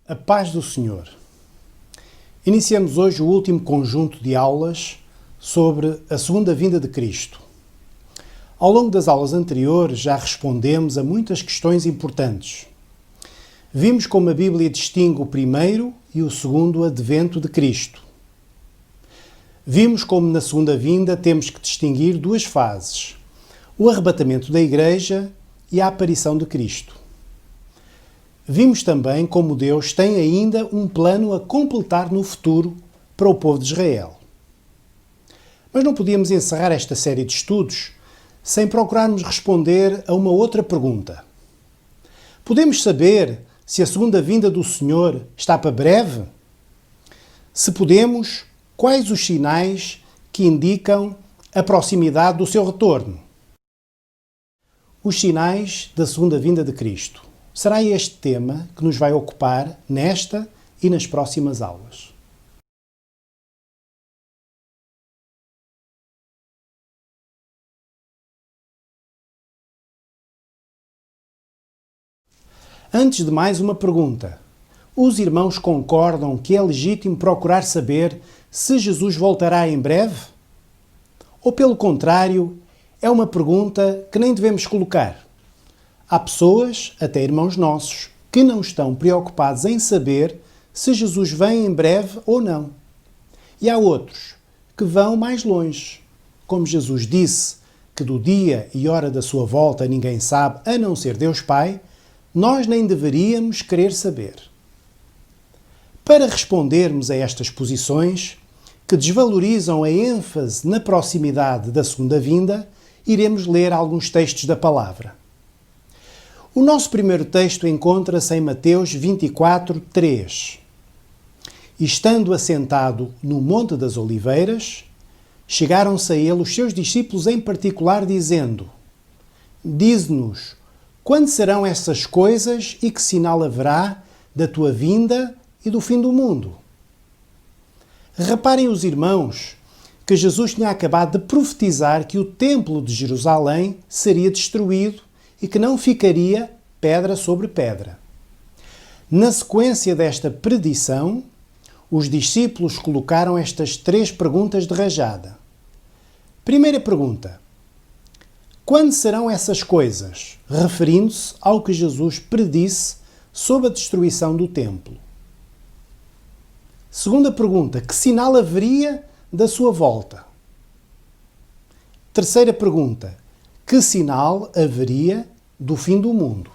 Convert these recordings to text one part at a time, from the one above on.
A paz do Senhor. Iniciamos hoje o último conjunto de aulas sobre a segunda vinda de Cristo. Ao longo das aulas anteriores já respondemos a muitas questões importantes. Vimos como a Bíblia distingue o primeiro e o segundo advento de Cristo. Vimos como na segunda vinda temos que distinguir duas fases: o arrebatamento da Igreja e a aparição de Cristo. Vimos também como Deus tem ainda um plano a completar no futuro para o povo de Israel. Mas não podíamos encerrar esta série de estudos sem procurarmos responder a uma outra pergunta. Podemos saber se a segunda vinda do Senhor está para breve? Se podemos, quais os sinais que indicam a proximidade do seu retorno? Os sinais da segunda vinda de Cristo. Será este tema que nos vai ocupar nesta e nas próximas aulas. Antes de mais, uma pergunta. Os irmãos concordam que é legítimo procurar saber se Jesus voltará em breve? Ou, pelo contrário, é uma pergunta que nem devemos colocar? Há pessoas, até irmãos nossos, que não estão preocupados em saber se Jesus vem em breve ou não. E há outros que vão mais longe. Como Jesus disse que do dia e hora da sua volta ninguém sabe, a não ser Deus Pai, nós nem deveríamos querer saber. Para respondermos a estas posições, que desvalorizam a ênfase na proximidade da segunda vinda, iremos ler alguns textos da palavra. O nosso primeiro texto encontra-se em Mateus 24, 3. E estando assentado no Monte das Oliveiras, chegaram-se a ele os seus discípulos em particular, dizendo: Dize-nos, quando serão essas coisas e que sinal haverá da tua vinda e do fim do mundo? Reparem os irmãos que Jesus tinha acabado de profetizar que o templo de Jerusalém seria destruído e que não ficaria pedra sobre pedra. Na sequência desta predição, os discípulos colocaram estas três perguntas de rajada. Primeira pergunta: quando serão essas coisas? Referindo-se ao que Jesus predisse sobre a destruição do templo. Segunda pergunta: que sinal haveria da sua volta? Terceira pergunta: que sinal haveria do fim do mundo?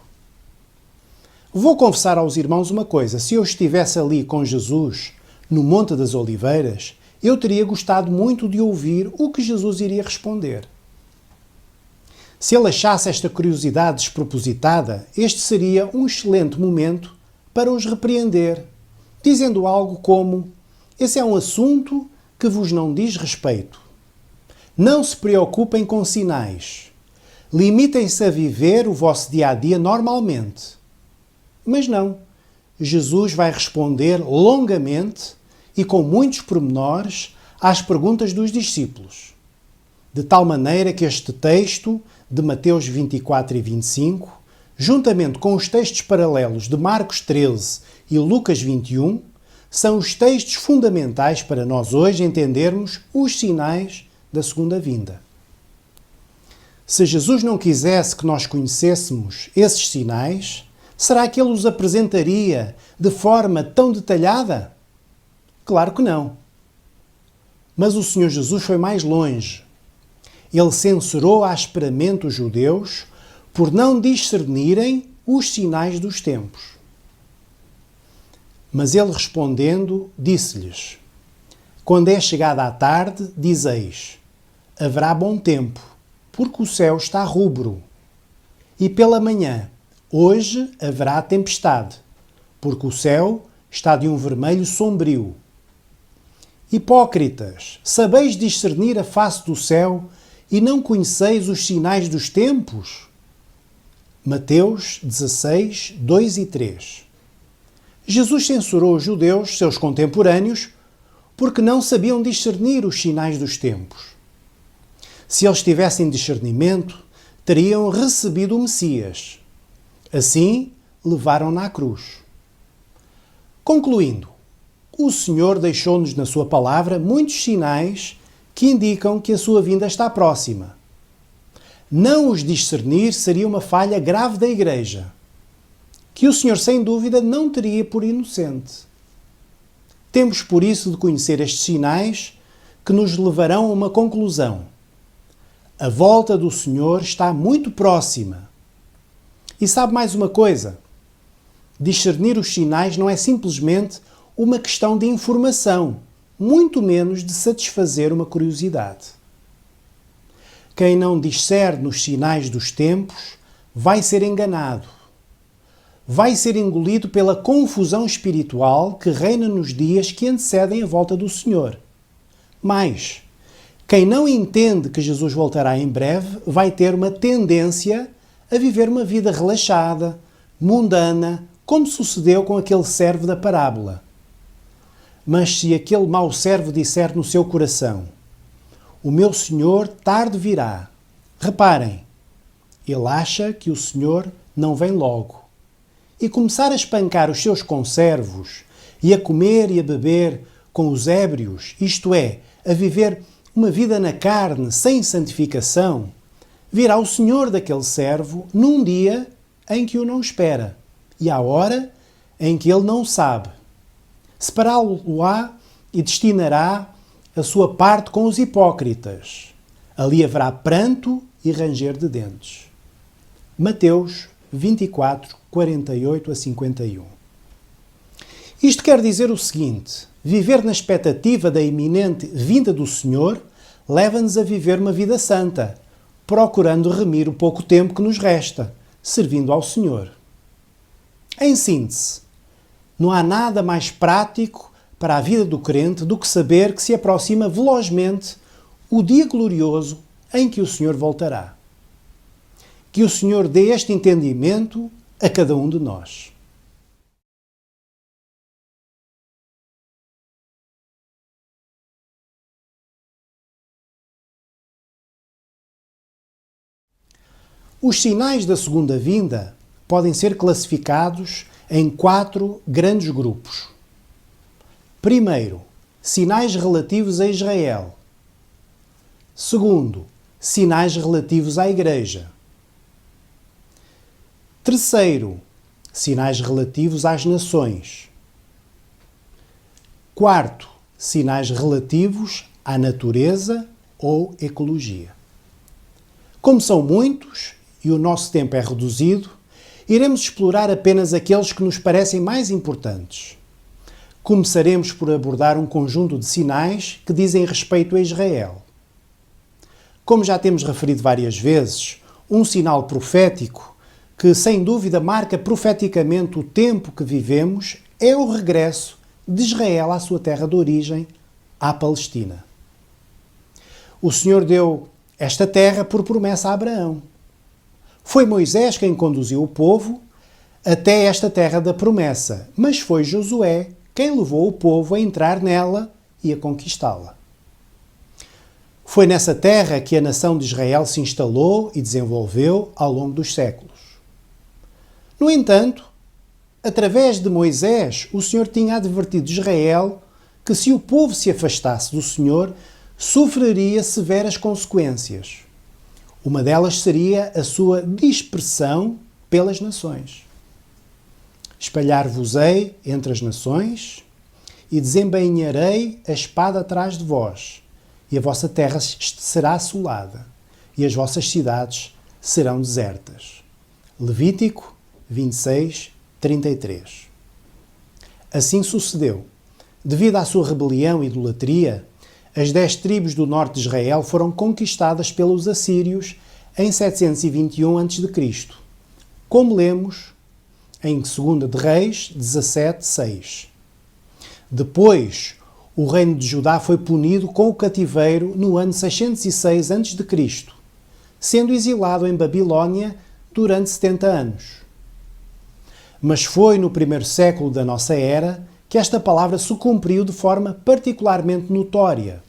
Vou confessar aos irmãos uma coisa: se eu estivesse ali com Jesus no Monte das Oliveiras, eu teria gostado muito de ouvir o que Jesus iria responder. Se ele achasse esta curiosidade despropositada, este seria um excelente momento para os repreender, dizendo algo como: esse é um assunto que vos não diz respeito. Não se preocupem com sinais. Limitem-se a viver o vosso dia-a-dia normalmente. Mas não. Jesus vai responder longamente e com muitos pormenores às perguntas dos discípulos. De tal maneira que este texto de Mateus 24 e 25, juntamente com os textos paralelos de Marcos 13 e Lucas 21, são os textos fundamentais para nós hoje entendermos os sinais da segunda vinda. Se Jesus não quisesse que nós conhecêssemos esses sinais, será que ele os apresentaria de forma tão detalhada? Claro que não. Mas o Senhor Jesus foi mais longe. Ele censurou asperamente os judeus por não discernirem os sinais dos tempos. Mas ele respondendo, disse-lhes: quando é chegada a tarde, dizeis: haverá bom tempo, porque o céu está rubro. E pela manhã: hoje haverá tempestade, porque o céu está de um vermelho sombrio. Hipócritas, sabeis discernir a face do céu e não conheceis os sinais dos tempos? Mateus 16, 2 e 3. Jesus censurou os judeus, seus contemporâneos, porque não sabiam discernir os sinais dos tempos. Se eles tivessem discernimento, teriam recebido o Messias. Assim, levaram-na à cruz. Concluindo, o Senhor deixou-nos na sua palavra muitos sinais que indicam que a sua vinda está próxima. Não os discernir seria uma falha grave da Igreja, que o Senhor, sem dúvida, não teria por inocente. Temos, por isso, de conhecer estes sinais que nos levarão a uma conclusão. A volta do Senhor está muito próxima. E sabe mais uma coisa? Discernir os sinais não é simplesmente uma questão de informação, muito menos de satisfazer uma curiosidade. Quem não discerne os sinais dos tempos vai ser enganado. Vai ser engolido pela confusão espiritual que reina nos dias que antecedem a volta do Senhor. Mas, quem não entende que Jesus voltará em breve vai ter uma tendência a viver uma vida relaxada, mundana, como sucedeu com aquele servo da parábola. Mas se aquele mau servo disser no seu coração: "O meu Senhor tarde virá", reparem, ele acha que o Senhor não vem logo, e começar a espancar os seus conservos e a comer e a beber com os ébrios, isto é, a viver uma vida na carne sem santificação, virá o Senhor daquele servo num dia em que o não espera e à hora em que ele não sabe. Separá-lo-á e destinará a sua parte com os hipócritas. Ali haverá pranto e ranger de dentes. Mateus 24, 48 a 51. Isto quer dizer o seguinte: viver na expectativa da iminente vinda do Senhor leva-nos a viver uma vida santa, procurando remir o pouco tempo que nos resta, servindo ao Senhor. Em síntese, não há nada mais prático para a vida do crente do que saber que se aproxima velozmente o dia glorioso em que o Senhor voltará. Que o Senhor dê este entendimento a cada um de nós. Os sinais da segunda vinda podem ser classificados em 4 grandes grupos. Primeiro, sinais relativos a Israel. Segundo, sinais relativos à Igreja. Terceiro, sinais relativos às nações. Quarto, sinais relativos à natureza ou ecologia. Como são muitos e o nosso tempo é reduzido, iremos explorar apenas aqueles que nos parecem mais importantes. Começaremos por abordar um conjunto de sinais que dizem respeito a Israel. Como já temos referido várias vezes, um sinal profético que, sem dúvida, marca profeticamente o tempo que vivemos é o regresso de Israel à sua terra de origem, à Palestina. O Senhor deu esta terra por promessa a Abraão. Foi Moisés quem conduziu o povo até esta terra da promessa, mas foi Josué quem levou o povo a entrar nela e a conquistá-la. Foi nessa terra que a nação de Israel se instalou e desenvolveu ao longo dos séculos. No entanto, através de Moisés, o Senhor tinha advertido Israel que se o povo se afastasse do Senhor, sofreria severas consequências. Uma delas seria a sua dispersão pelas nações. Espalhar-vos-ei entre as nações e desembainharei a espada atrás de vós, e a vossa terra será assolada, e as vossas cidades serão desertas. Levítico 26, 33. Assim sucedeu. Devido à sua rebelião e idolatria, as 10 tribos do norte de Israel foram conquistadas pelos assírios em 721 a.C., como lemos em 2 de Reis 17:6. Depois, o reino de Judá foi punido com o cativeiro no ano 606 a.C., sendo exilado em Babilónia durante 70 anos. Mas foi no primeiro século da nossa era que esta palavra se cumpriu de forma particularmente notória.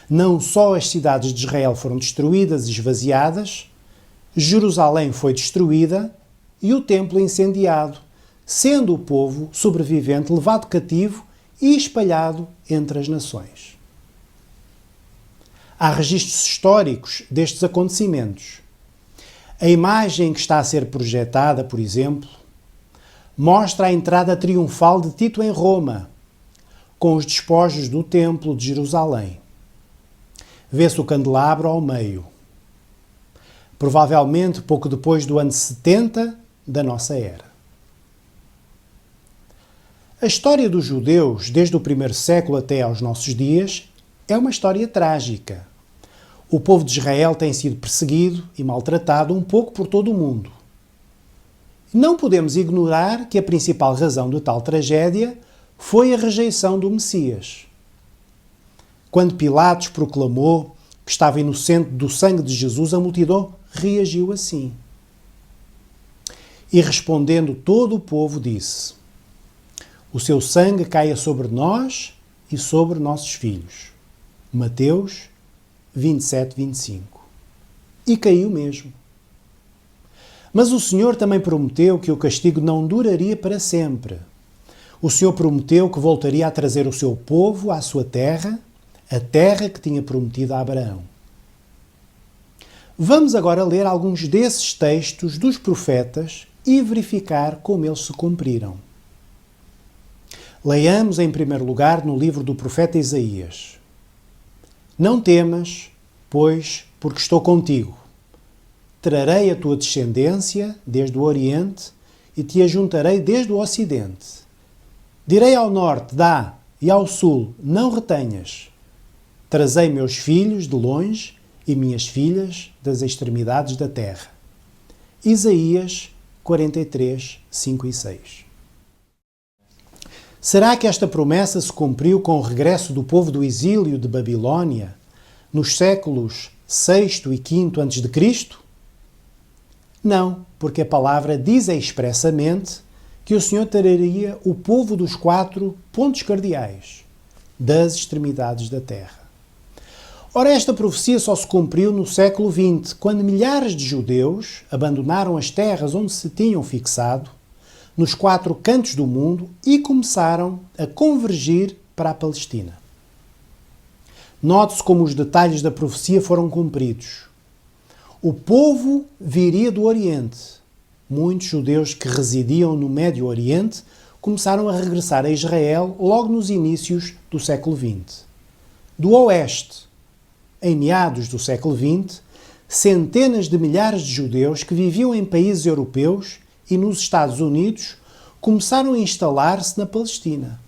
Não só as cidades de Israel foram destruídas e esvaziadas, Jerusalém foi destruída e o templo incendiado, sendo o povo sobrevivente levado cativo e espalhado entre as nações. Há registros históricos destes acontecimentos. A imagem que está a ser projetada, por exemplo, mostra a entrada triunfal de Tito em Roma, com os despojos do Templo de Jerusalém. Vê-se o candelabro ao meio, provavelmente pouco depois do ano 70 da nossa era. A história dos judeus, desde o primeiro século até aos nossos dias, é uma história trágica. O povo de Israel tem sido perseguido e maltratado um pouco por todo o mundo. Não podemos ignorar que a principal razão de tal tragédia foi a rejeição do Messias. Quando Pilatos proclamou que estava inocente do sangue de Jesus, a multidão reagiu assim. E respondendo todo o povo disse: o seu sangue caia sobre nós e sobre nossos filhos. Mateus 27, 25. E caiu mesmo. Mas o Senhor também prometeu que o castigo não duraria para sempre. O Senhor prometeu que voltaria a trazer o seu povo à sua terra, a terra que tinha prometido a Abraão. Vamos agora ler alguns desses textos dos profetas e verificar como eles se cumpriram. Leiamos em primeiro lugar no livro do profeta Isaías. Não temas, pois, porque estou contigo. Trarei a tua descendência desde o Oriente e te ajuntarei desde o Ocidente. Direi ao norte, dá, e ao sul, não retenhas. Trazei meus filhos de longe e minhas filhas das extremidades da terra. Isaías 43, 5 e 6. Será que esta promessa se cumpriu com o regresso do povo do exílio de Babilônia nos séculos VI e V a.C.? Não, porque a palavra diz expressamente que o Senhor traria o povo dos 4 pontos cardeais, das extremidades da terra. Ora, esta profecia só se cumpriu no século XX, quando milhares de judeus abandonaram as terras onde se tinham fixado, nos 4 cantos do mundo, e começaram a convergir para a Palestina. Note-se como os detalhes da profecia foram cumpridos. O povo viria do Oriente. Muitos judeus que residiam no Médio Oriente começaram a regressar a Israel logo nos inícios do século XX. Do Oeste, em meados do século XX, centenas de milhares de judeus que viviam em países europeus e nos Estados Unidos começaram a instalar-se na Palestina.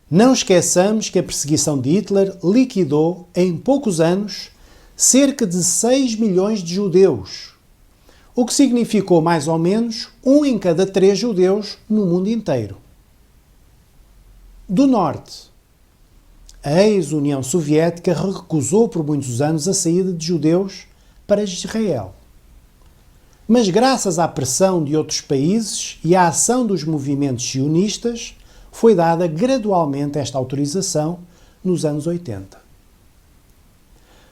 Não esqueçamos que a perseguição de Hitler liquidou, em poucos anos, cerca de 6 milhões de judeus, o que significou mais ou menos 1 em cada 3 judeus no mundo inteiro. Do Norte, a ex-União Soviética recusou por muitos anos a saída de judeus para Israel. Mas graças à pressão de outros países e à ação dos movimentos sionistas, foi dada gradualmente esta autorização nos anos 80.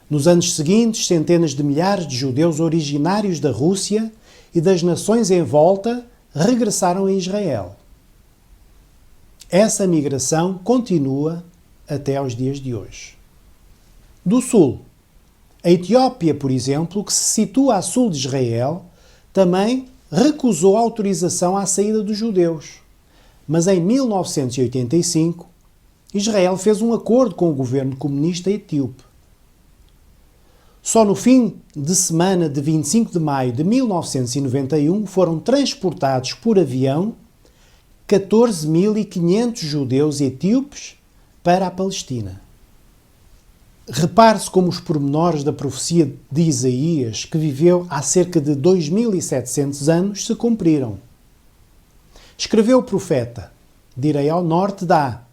Nos anos seguintes, centenas de milhares de judeus originários da Rússia e das nações em volta regressaram a Israel. Essa migração continua até aos dias de hoje. Do Sul, a Etiópia, por exemplo, que se situa a sul de Israel, também recusou a autorização à saída dos judeus. Mas em 1985, Israel fez um acordo com o governo comunista etíope. Só no fim de semana de 25 de maio de 1991 foram transportados por avião 14.500 judeus etíopes para a Palestina. Repare-se como os pormenores da profecia de Isaías, que viveu há cerca de 2.700 anos, se cumpriram. Escreveu o profeta: direi ao norte, dá,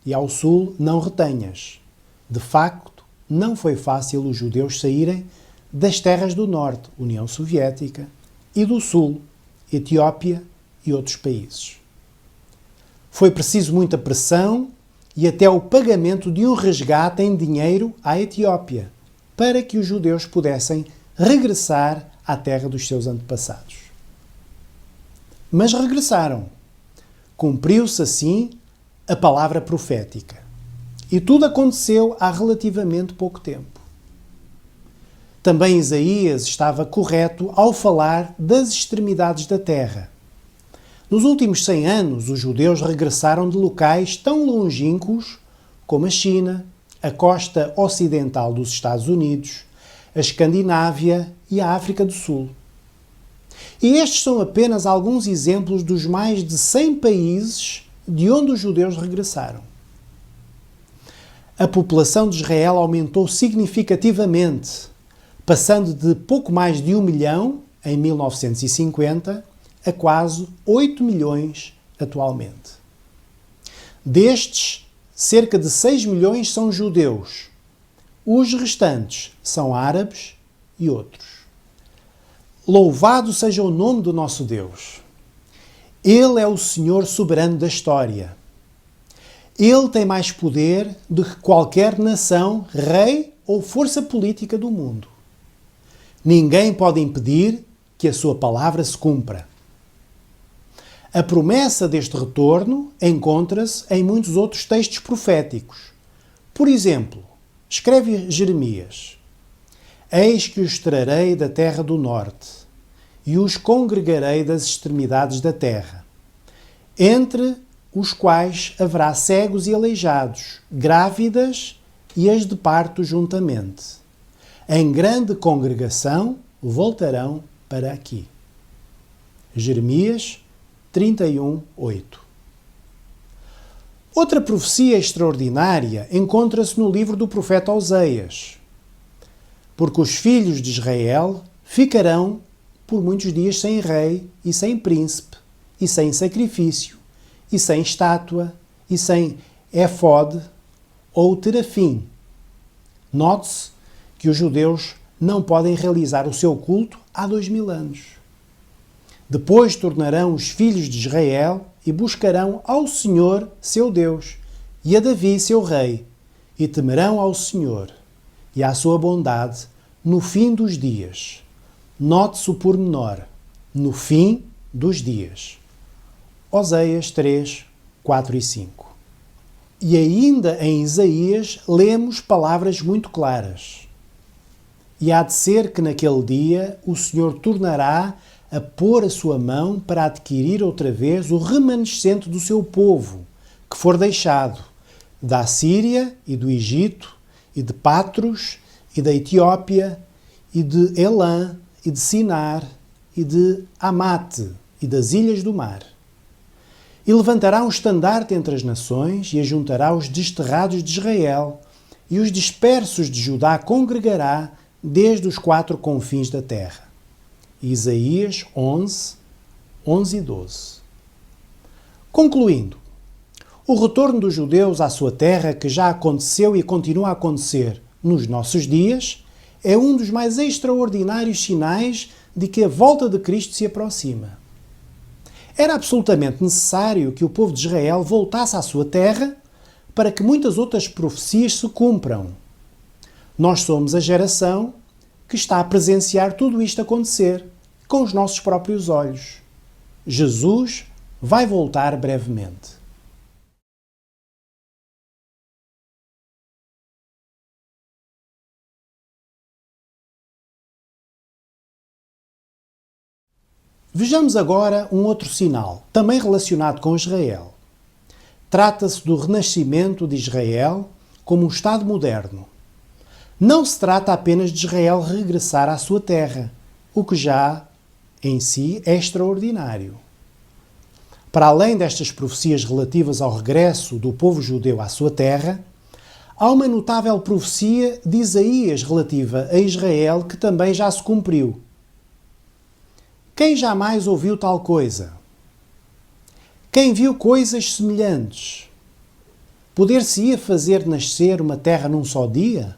e ao sul, não retenhas. De facto, não foi fácil os judeus saírem das terras do norte, União Soviética, e do sul, Etiópia e outros países. Foi preciso muita pressão e até o pagamento de um resgate em dinheiro à Etiópia, para que os judeus pudessem regressar à terra dos seus antepassados. Mas regressaram. Cumpriu-se assim a palavra profética. E tudo aconteceu há relativamente pouco tempo. Também Isaías estava correto ao falar das extremidades da terra. Nos últimos 100 anos, os judeus regressaram de locais tão longínquos como a China, a costa ocidental dos Estados Unidos, a Escandinávia e a África do Sul. E estes são apenas alguns exemplos dos mais de 100 países de onde os judeus regressaram. A população de Israel aumentou significativamente, passando de pouco mais de 1 milhão em 1950 a quase 8 milhões atualmente. Destes, cerca de 6 milhões são judeus. Os restantes são árabes e outros. Louvado seja o nome do nosso Deus. Ele é o Senhor soberano da história. Ele tem mais poder do que qualquer nação, rei ou força política do mundo. Ninguém pode impedir que a sua palavra se cumpra. A promessa deste retorno encontra-se em muitos outros textos proféticos. Por exemplo, escreve Jeremias: Eis que os trarei da terra do norte, e os congregarei das extremidades da terra, entre os quais haverá cegos e aleijados, grávidas e as de parto juntamente. Em grande congregação voltarão para aqui. Jeremias 31:8. Outra profecia extraordinária encontra-se no livro do profeta Oseias. Porque os filhos de Israel ficarão por muitos dias sem rei e sem príncipe, e sem sacrifício, e sem estátua, e sem éfode ou terafim. Note-se que os judeus não podem realizar o seu culto há 2000 anos. Depois tornarão os filhos de Israel e buscarão ao Senhor, seu Deus, e a Davi, seu rei, e temerão ao Senhor e à sua bondade no fim dos dias. Note-se o pormenor, no fim dos dias. Oseias 3, 4 e 5. E ainda em Isaías lemos palavras muito claras. E há de ser que naquele dia o Senhor tornará a pôr a sua mão para adquirir outra vez o remanescente do seu povo, que for deixado, da Assíria e do Egito, e de Patros, e da Etiópia, e de Elã, e de Sinar, e de Amate, e das ilhas do mar. E levantará um estandarte entre as nações, e ajuntará os desterrados de Israel, e os dispersos de Judá congregará desde os 4 confins da terra. Isaías 11, 11 e 12. Concluindo, o retorno dos judeus à sua terra, que já aconteceu e continua a acontecer nos nossos dias, é um dos mais extraordinários sinais de que a volta de Cristo se aproxima. Era absolutamente necessário que o povo de Israel voltasse à sua terra para que muitas outras profecias se cumpram. Nós somos a geração que está a presenciar tudo isto acontecer com os nossos próprios olhos. Jesus vai voltar brevemente. Vejamos agora um outro sinal, também relacionado com Israel. Trata-se do renascimento de Israel como um Estado moderno. Não se trata apenas de Israel regressar à sua terra, o que já, em si, é extraordinário. Para além destas profecias relativas ao regresso do povo judeu à sua terra, há uma notável profecia de Isaías relativa a Israel que também já se cumpriu. Quem jamais ouviu tal coisa? Quem viu coisas semelhantes? Poder-se-ia fazer nascer uma terra num só dia?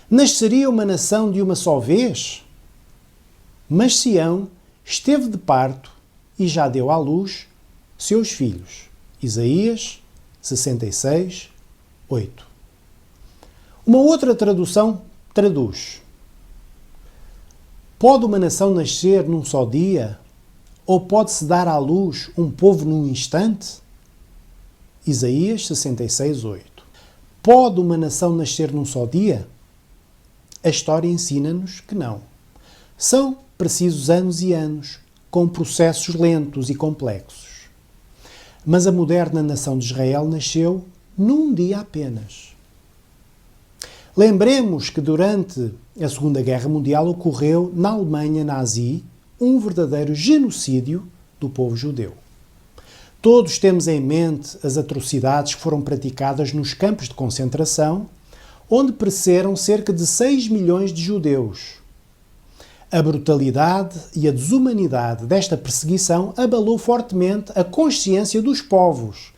Nasceria uma nação de uma só vez? Mas Sião esteve de parto e já deu à luz seus filhos. Isaías 66, 8. Uma outra tradução traduz: pode uma nação nascer num só dia? Ou pode-se dar à luz um povo num instante? Isaías 66:8. Pode uma nação nascer num só dia? A história ensina-nos que não. São precisos anos e anos, com processos lentos e complexos. Mas a moderna nação de Israel nasceu num dia apenas. Lembremos que durante a Segunda Guerra Mundial ocorreu na Alemanha nazi um verdadeiro genocídio do povo judeu. Todos temos em mente as atrocidades que foram praticadas nos campos de concentração, onde pereceram cerca de 6 milhões de judeus. A brutalidade e a desumanidade desta perseguição abalou fortemente a consciência dos povos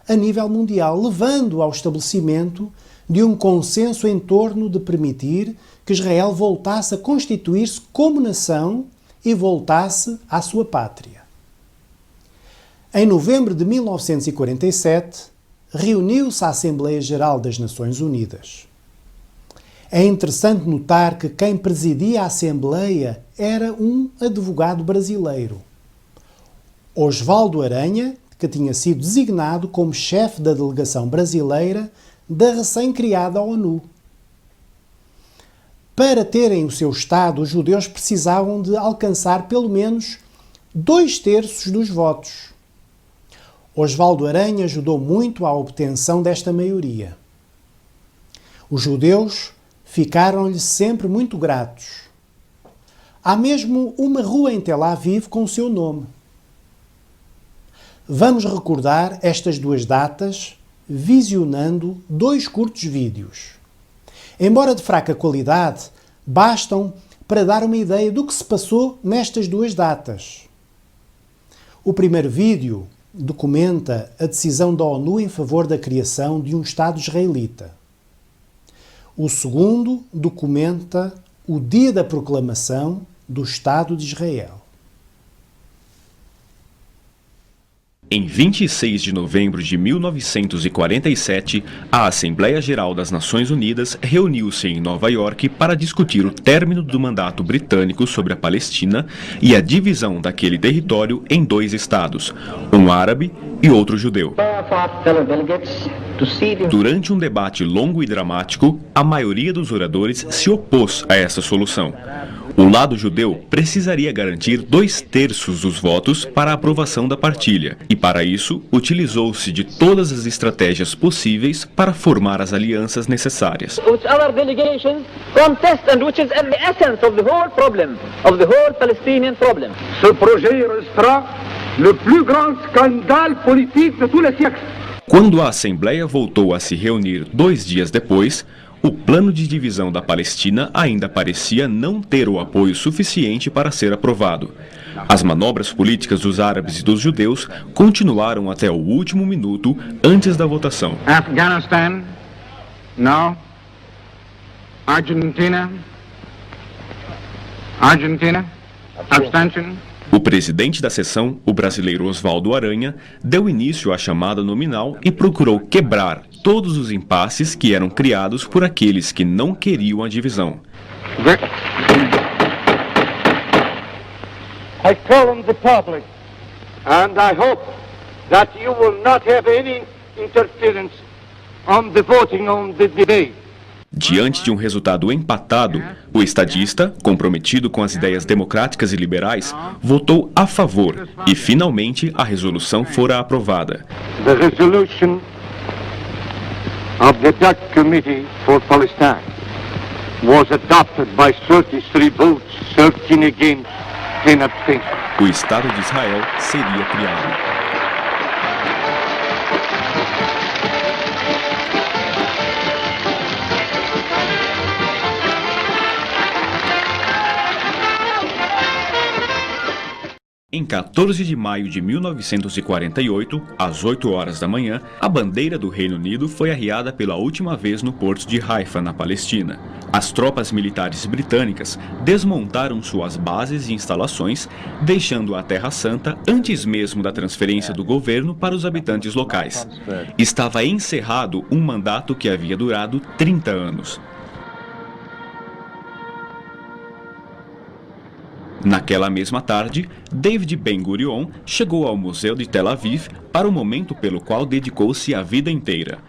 a nível mundial, levando ao estabelecimento de um consenso em torno de permitir que Israel voltasse a constituir-se como nação e voltasse à sua pátria. Em novembro de 1947, reuniu-se a Assembleia Geral das Nações Unidas. É interessante notar que quem presidia a Assembleia era um advogado brasileiro, Osvaldo Aranha, que tinha sido designado como chefe da delegação brasileira da recém-criada ONU. Para terem o seu Estado, os judeus precisavam de alcançar pelo menos 2/3 dos votos. Osvaldo Aranha ajudou muito à obtenção desta maioria. Os judeus ficaram-lhe sempre muito gratos. Há mesmo uma rua em Tel Aviv com o seu nome. Vamos recordar estas duas datas visionando 2 curtos vídeos. Embora de fraca qualidade, bastam para dar uma ideia do que se passou nestas 2 datas. O primeiro vídeo documenta a decisão da ONU em favor da criação de um Estado israelita. O segundo documenta o dia da proclamação do Estado de Israel. Em 26 de novembro de 1947, a Assembleia Geral das Nações Unidas reuniu-se em Nova York para discutir o término do mandato britânico sobre a Palestina e a divisão daquele território em 2 estados, um árabe e outro judeu. Durante um debate longo e dramático, a maioria dos oradores se opôs a essa solução. O lado judeu precisaria garantir 2/3 dos votos para a aprovação da partilha, e para isso utilizou-se de todas as estratégias possíveis para formar as alianças necessárias. Which other delegations contest and which is at the essence of the whole problem, of the whole Palestinian problem. Ce projet restera le plus grand scandale politique de tous les siècles. Quando a Assembleia voltou a se reunir 2 dias depois, o plano de divisão da Palestina ainda parecia não ter o apoio suficiente para ser aprovado. As manobras políticas dos árabes e dos judeus continuaram até o último minuto antes da votação. Afghanistan, no. Argentina, abstention. O presidente da sessão, o brasileiro Osvaldo Aranha, deu início à chamada nominal e procurou quebrar todos os impasses que eram criados por aqueles que não queriam a divisão. I call on the public, and I hope that you will not have any interference on the voting on the debate. Diante de um resultado empatado, o estadista, comprometido com as ideias democráticas e liberais, votou a favor e, finalmente, a resolução fora aprovada. The resolution of the Dutch Committee for Palestine was adopted by 33 votes, 13 against, 10 abstentions. O Estado de Israel seria criado. Em 14 de maio de 1948, às 8 horas da manhã, a bandeira do Reino Unido foi arriada pela última vez no porto de Haifa, na Palestina. As tropas militares britânicas desmontaram suas bases e instalações, deixando a Terra Santa antes mesmo da transferência do governo para os habitantes locais. Estava encerrado um mandato que havia durado 30 anos. Naquela mesma tarde, David Ben-Gurion chegou ao Museu de Tel Aviv para o momento pelo qual dedicou-se a vida inteira.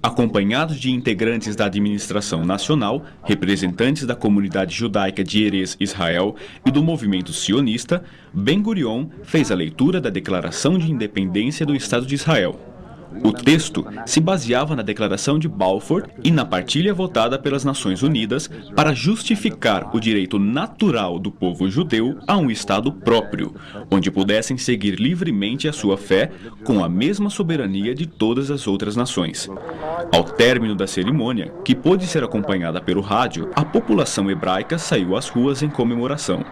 Acompanhado de integrantes da administração nacional, representantes da comunidade judaica de Erez Israel e do movimento sionista, Ben-Gurion fez a leitura da Declaração de Independência do Estado de Israel. O texto se baseava na Declaração de Balfour e na partilha votada pelas Nações Unidas para justificar o direito natural do povo judeu a um Estado próprio, onde pudessem seguir livremente a sua fé com a mesma soberania de todas as outras nações. Ao término da cerimônia, que pôde ser acompanhada pelo rádio, a população hebraica saiu às ruas em comemoração.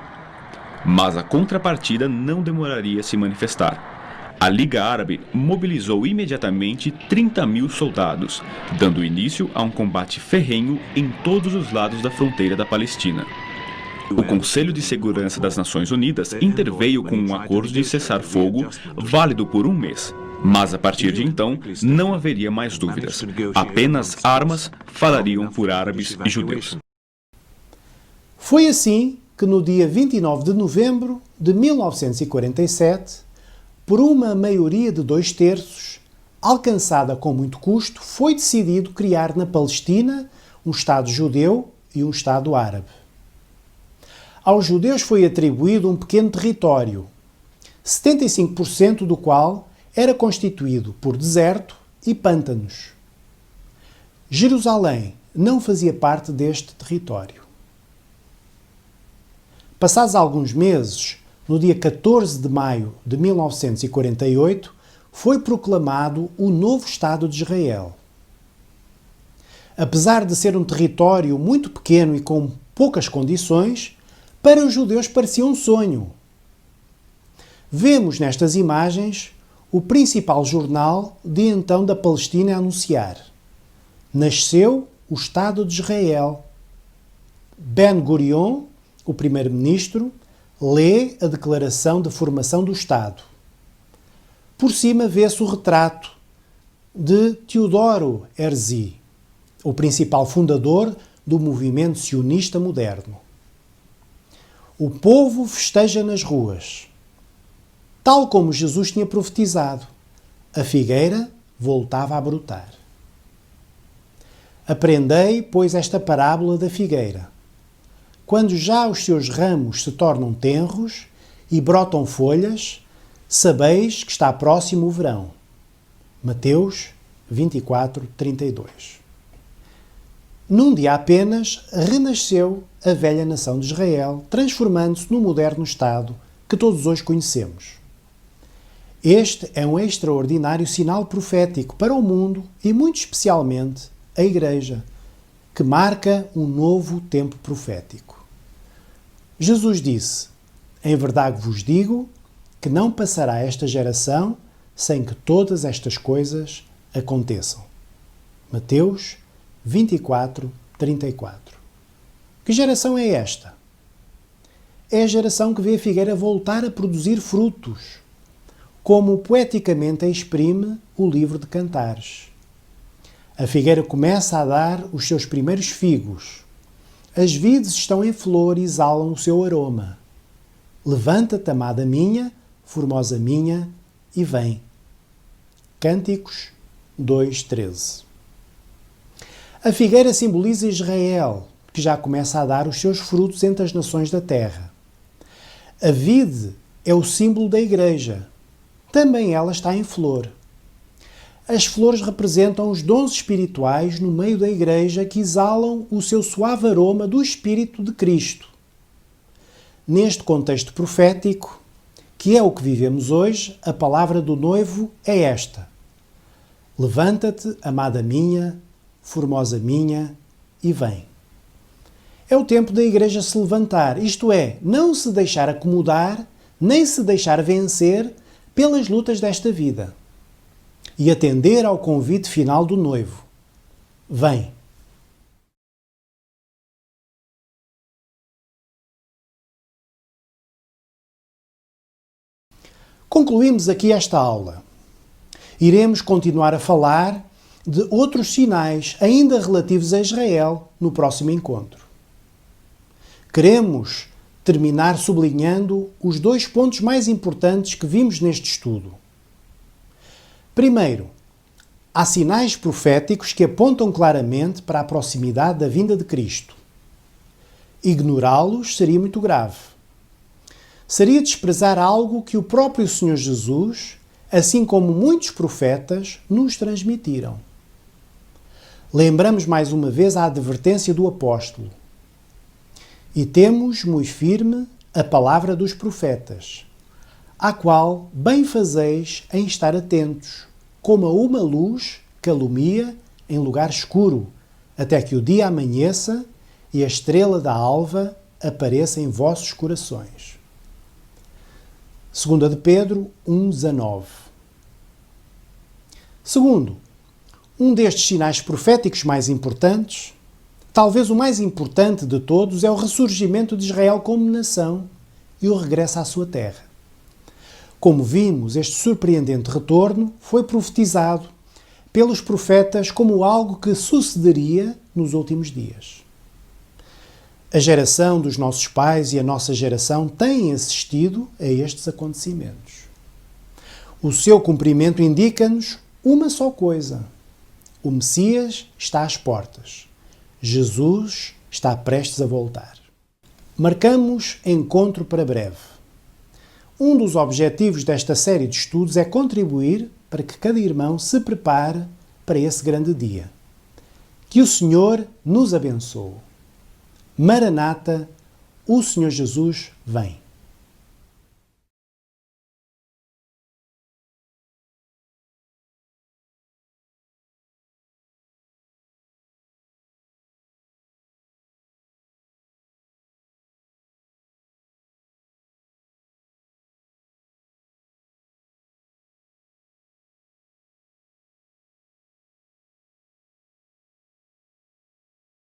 Mas a contrapartida não demoraria a se manifestar. A Liga Árabe mobilizou imediatamente 30 mil soldados, dando início a um combate ferrenho em todos os lados da fronteira da Palestina. O Conselho de Segurança das Nações Unidas interveio com um acordo de cessar-fogo válido por um mês. Mas a partir de então, não haveria mais dúvidas. Apenas armas falariam por árabes e judeus. Foi assim que no dia 29 de novembro de 1947, por uma maioria de 2/3, alcançada com muito custo, foi decidido criar na Palestina um Estado judeu e um Estado árabe. Aos judeus foi atribuído um pequeno território, 75% do qual era constituído por deserto e pântanos. Jerusalém não fazia parte deste território. Passados alguns meses, no dia 14 de maio de 1948, foi proclamado o novo Estado de Israel. Apesar de ser um território muito pequeno e com poucas condições, para os judeus parecia um sonho. Vemos nestas imagens o principal jornal de então da Palestina a anunciar: nasceu o Estado de Israel. Ben-Gurion, o primeiro-ministro, lê a declaração de formação do Estado. Por cima vê-se o retrato de Teodoro Herzl, o principal fundador do movimento sionista moderno. O povo festeja nas ruas. Tal como Jesus tinha profetizado, a figueira voltava a brotar. Aprendei, pois, esta parábola da figueira. Quando já os seus ramos se tornam tenros e brotam folhas, sabeis que está próximo o verão. Mateus 24:32. Num dia apenas, renasceu a velha nação de Israel, transformando-se no moderno Estado que todos hoje conhecemos. Este é um extraordinário sinal profético para o mundo e, muito especialmente, a Igreja, que marca um novo tempo profético. Jesus disse: em verdade vos digo que não passará esta geração sem que todas estas coisas aconteçam. Mateus 24:34. Que geração é esta? É a geração que vê a figueira voltar a produzir frutos, como poeticamente a exprime o livro de Cantares. A figueira começa a dar os seus primeiros figos. As vides estão em flor e exalam o seu aroma. Levanta-te, amada minha, formosa minha, e vem. Cânticos 2:13. A figueira simboliza Israel, que já começa a dar os seus frutos entre as nações da terra. A vide é o símbolo da Igreja. Também ela está em flor. As flores representam os dons espirituais no meio da Igreja que exalam o seu suave aroma do Espírito de Cristo. Neste contexto profético, que é o que vivemos hoje, a palavra do noivo é esta: levanta-te, amada minha, formosa minha, e vem. É o tempo da Igreja se levantar, isto é, não se deixar acomodar, nem se deixar vencer pelas lutas desta vida, e atender ao convite final do noivo: vem. Concluímos aqui esta aula. Iremos continuar a falar de outros sinais ainda relativos a Israel no próximo encontro. Queremos terminar sublinhando os 2 pontos mais importantes que vimos neste estudo. Primeiro, há sinais proféticos que apontam claramente para a proximidade da vinda de Cristo. Ignorá-los seria muito grave. Seria desprezar algo que o próprio Senhor Jesus, assim como muitos profetas, nos transmitiram. Lembramos mais uma vez a advertência do apóstolo. E temos muito firme a palavra dos profetas, à qual bem fazeis em estar atentos, como a uma luz que alumia em lugar escuro, até que o dia amanheça e a estrela da alva apareça em vossos corações. 2 de Pedro 1,19. Segundo, um destes sinais proféticos mais importantes, talvez o mais importante de todos, é o ressurgimento de Israel como nação e o regresso à sua terra. Como vimos, este surpreendente retorno foi profetizado pelos profetas como algo que sucederia nos últimos dias. A geração dos nossos pais e a nossa geração têm assistido a estes acontecimentos. O seu cumprimento indica-nos uma só coisa: o Messias está às portas. Jesus está prestes a voltar. Marcamos encontro para breve. Um dos objetivos desta série de estudos é contribuir para que cada irmão se prepare para esse grande dia. Que o Senhor nos abençoe. Maranata, o Senhor Jesus vem.